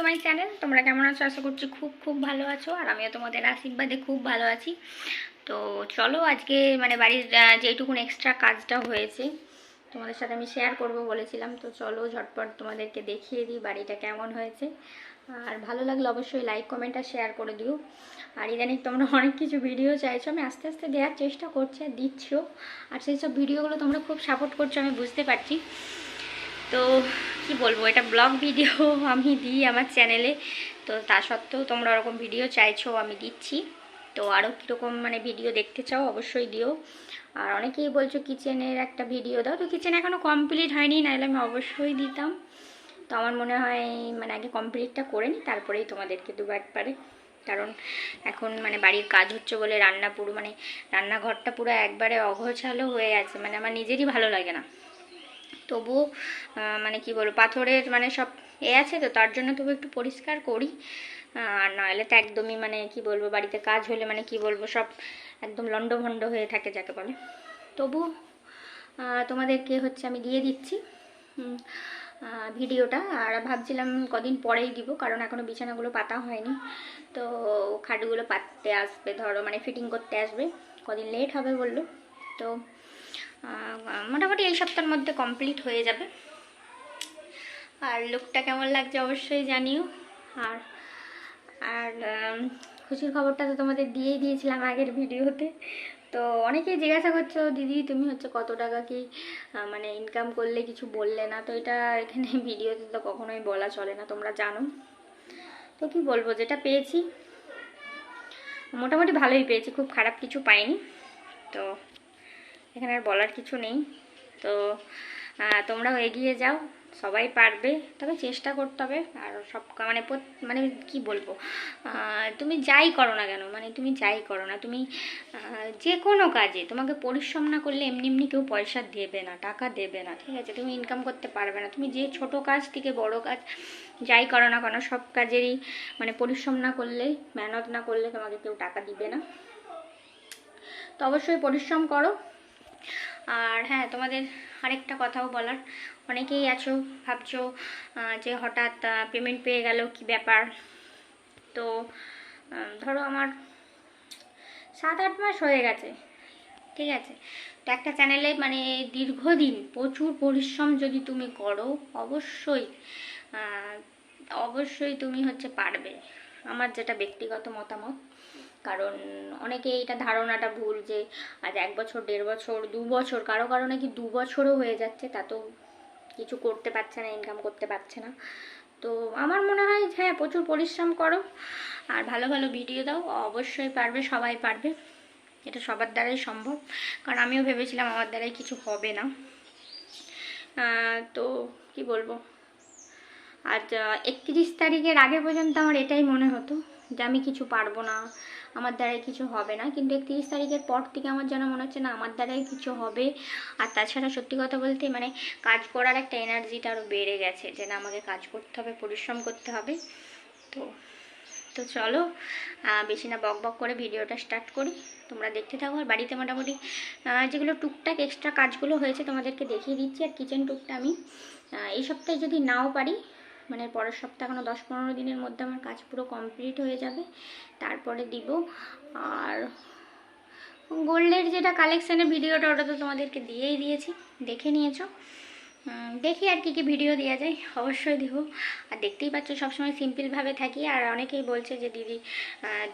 My channel. তোমরা কেমন আছো? আশা করছি খুব খুব ভালো আছো, আর আমিও তোমাদের আশীর্বাদে খুব ভালো আছি। তো চলো আজকে বাড়ির যেটুকুন এক্সট্রা কাজটা হয়েছে তোমাদের সাথে আমি শেয়ার করব বলেছিলাম। তো চলো ঝটপট তোমাদেরকে দেখিয়ে দিই বাড়িটা কেমন হয়েছে। আর ভালো লাগলে অবশ্যই লাইক কমেন্ট আর শেয়ার করে দিও। আর ইদানিং তোমরা অনেক কিছু ভিডিও চাইছো, আমি আস্তে আস্তে দেওয়ার চেষ্টা করছি আর দিচ্ছো। আর সেই সব ভিডিওগুলো তোমরা খুব সাপোর্ট করছো, আমি বুঝতে পারছি। তো কি বলবো, এটা ব্লগ ভিডিও আমি দিই আমার চ্যানেলে, তো তা সত্ত্বেও তোমরা ওরকম ভিডিও চাইছো, আমি দিচ্ছি। তো আরও কীরকম ভিডিও দেখতে চাও অবশ্যই দিও। আর অনেকেই বলছো কিচেনের একটা ভিডিও দাও, তো কিচেন এখনও কমপ্লিট হয়নি, নাহলে আমি অবশ্যই দিতাম। তো আমার মনে হয় আগে কমপ্লিটটা করে নিই, তারপরেই তোমাদেরকে দেবো একবারে। কারণ এখন বাড়ির কাজ হচ্ছে বলে রান্না পুরো রান্নাঘরটা পুরো একবারে অগোছালো হয়ে আছে, আমার নিজেরই ভালো লাগে না। তবুও কি বলবো, পাথরের সব আছে, তো তার জন্য তবু একটু পরিষ্কার করি। আর নাহলে তো একদমই কি বলবো, বাড়িতে কাজ হলে কি বলবো, সব একদম লন্ডভন্ড হয়ে থাকে যাকে বলে। তবু তোমাদেরকে আমি দিয়ে দিচ্ছি ভিডিওটা। আর ভাবছিলাম কদিন পরেই দিব, কারণ এখনও বিছানাগুলো পাতা হয়নি। তো খাটগুলো পাততে আসবে, ধরো ফিটিং করতে আসবে, কদিন লেট হবে বললো। তো মোটামুটি এই সপ্তাহের মধ্যে কমপ্লিট হয়ে যাবে। আর লুকটা কেমন লাগছে অবশ্যই জানিও। আর আর খুশির খবরটা তো তোমাদের দিয়েই দিয়েছিলাম আগের ভিডিওতে। তো অনেকেই জিজ্ঞাসা করছো, দিদি তুমি কত টাকা কি ইনকাম করলে, কিছু বললে না। তো এটা এখানে ভিডিওতে তো কখনোই বলা চলে না, তোমরা জানো। তো কি বলবো, যেটা পেয়েছি মোটামুটি ভালোই পেয়েছি, খুব খারাপ কিছু পাইনি। তো এখানে আর বলার কিছু নেই। তো তোমরাও এগিয়ে যাও, সবাই পারবে, তবে চেষ্টা করতে হবে। আর সব কি বলবো, তুমি যাই করো না কেন, তুমি যাই করো না, তুমি যে কোনো কাজে তোমাকে পরিশ্রম না করলে এমনি এমনি কেউ পয়সা দেবে না, টাকা দেবে না, ঠিক আছে? তুমি ইনকাম করতে পারবে না। তুমি যে ছোট কাজ থেকে বড় কাজ যাই করো না কেন, সব কাজেরই পরিশ্রম না করলে, মেহনত না করলে তোমাকে কেউ টাকা দিবে না। তো অবশ্যই পরিশ্রম করো। আর হ্যাঁ, তোমাদের আরেকটা কথাও বলার, অনেকেই আছো ভাবছো যে হঠাৎ পেমেন্ট পেয়ে গেল, কি ব্যাপার। তো ধরো আমার 7-8 মাস হয়ে গেছে, ঠিক আছে? তো একটা চ্যানেলে দীর্ঘদিন প্রচুর পরিশ্রম যদি তুমি করো, অবশ্যই অবশ্যই তুমি পারবে, আমার যেটা ব্যক্তিগত মতামত। কারণ অনেকে এটা ধারণাটা ভুল যে আজ 1 বছর, 1.5 বছর, 2 বছর, কারো কারো নাকি 2 বছরও হয়ে যাচ্ছে, তা তো কিছু করতে পারছে না, ইনকাম করতে পারছে না। তো আমার মনে হয় হ্যাঁ, প্রচুর পরিশ্রম করো আর ভালো ভালো ভিডিও দাও, অবশ্যই পারবে, সবাই পারবে। এটা সবার দ্বারাই সম্ভব, কারণ আমিও ভেবেছিলাম আমার দ্বারাই কিছু হবে না। তো কি বলবো, আজ 31 তারিখের আগে পর্যন্ত আমার এটাই মনে হতো যে আমি কিছু পারবো না, আমার দ্বারাই কিছু হবে না। কিন্তু 31 তারিখের পর থেকে আমার যেন মনে হচ্ছে না, আমার দ্বারাই কিছু হবে। আর তাছাড়া সত্যি কথা বলতে কাজ করার একটা এনার্জিটা আরও বেড়ে গেছে, যে না, আমাকে কাজ করতে হবে, পরিশ্রম করতে হবে। তো তো চলো বেশি না বক বক করে ভিডিওটা স্টার্ট করি, তোমরা দেখতে থাকো। আর বাড়িতে মোটামুটি যেগুলো টুকটাক এক্সট্রা কাজগুলো হয়েছে তোমাদেরকে দেখিয়ে দিচ্ছি। আর কিচেন টুকটা আমি এই সপ্তাহে যদি নাও পারি, পরের সপ্তাহে এখনও 10-15 দিনের মধ্যে আমার কাজ পুরো কমপ্লিট হয়ে যাবে, তারপরে দিব। আর গোল্ডের যেটা কালেকশানের ভিডিওটা, ওটা তো তোমাদেরকে দিয়েই দিয়েছি, দেখে নিয়েছো। দেখি আর কি ভিডিও দেওয়া যায়, অবশ্যই দিব। আর দেখতেই পাচ্ছ সবসময় সিম্পলভাবে থাকি। আর অনেকেই বলছে যে দিদি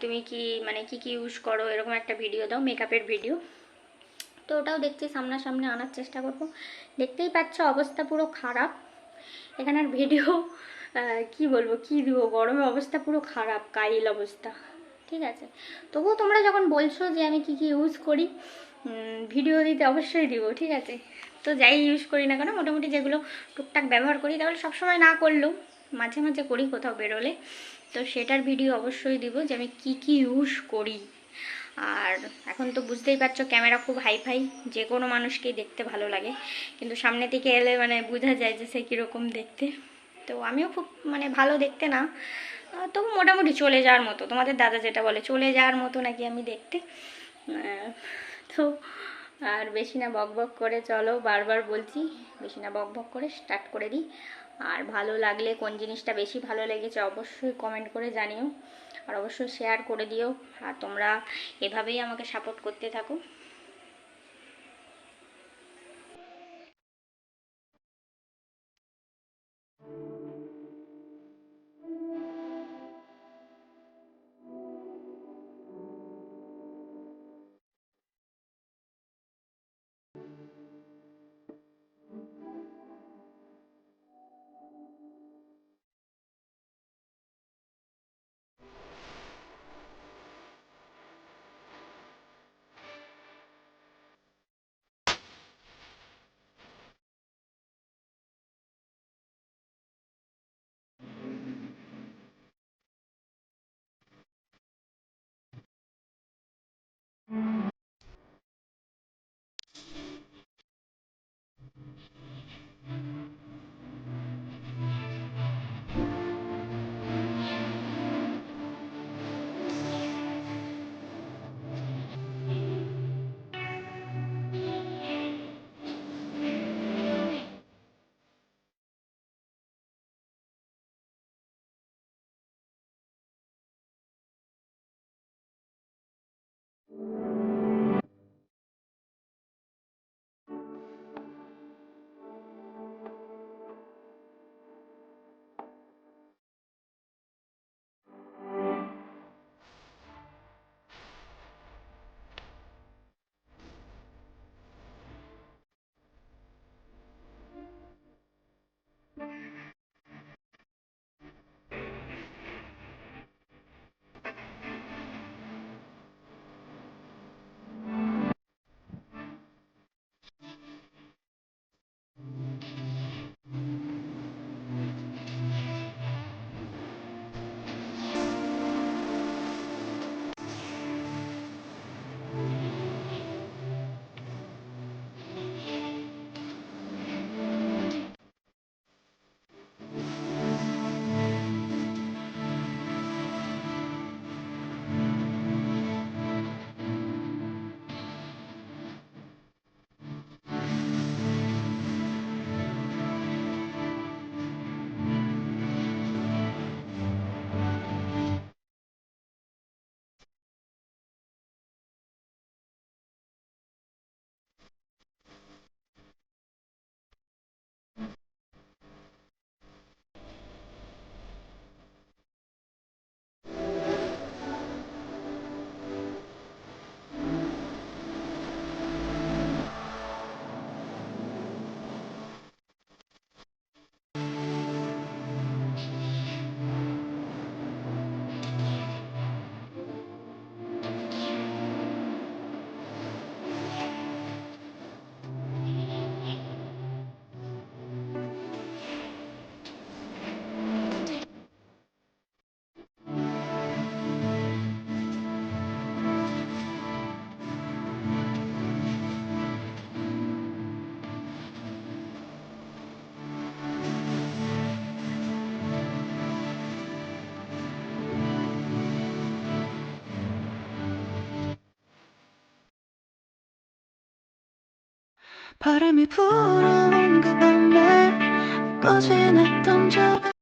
তুমি কি কি ইউজ করো, এরকম একটা ভিডিও দাও, মেকআপের ভিডিও। তো ওটাও দেখছি, সামনাসামনি আনার চেষ্টা করব। দেখতেই পাচ্ছ অবস্থা পুরো খারাপ এখানের ভিডিও, কি বলবো, কি দিব, গরমে অবস্থা পুরো খারাপ, কাইল অবস্থা, ঠিক আছে? তবুও তোমরা যখন বলছো যে আমি কি ইউজ করি, ভিডিও দিতে অবশ্যই দিব, ঠিক আছে? তো যাই ইউজ করি না কেন, মোটামুটি যেগুলো টুকটাক ব্যবহার করি, তাহলে সবসময় না করলেও মাঝে মাঝে করি কোথাও বেরোলে, তো সেটার ভিডিও অবশ্যই দিব যে আমি কি ইউজ করি। আর এখন তো বুঝতেই পারছো ক্যামেরা খুব হাইফাই, যে কোনো মানুষকেই দেখতে ভালো লাগে, কিন্তু সামনে থেকে এলে বোঝা যায় যে সে কীরকম দেখতে। তো আমিও খুব ভালো দেখতে না, তবু মোটামুটি চলে যাওয়ার মতো, তোমাদের দাদা যেটা বলে চলে যাওয়ার মতো নাকি আমি দেখতে। তো আর বেশি না বক বক করে, চলো বারবার বলছি, বেশি না বক বক করে স্টার্ট করে দিই। আর ভালো লাগলে কোন জিনিসটা বেশি ভালো লেগেছে অবশ্যই কমেন্ট করে জানিও, আর অবশ্যই শেয়ার করে দিও। আর তোমরা এভাবেই আমাকে সাপোর্ট করতে থাকো। 바람이 불어온 그 밤에 꺼진 했던 저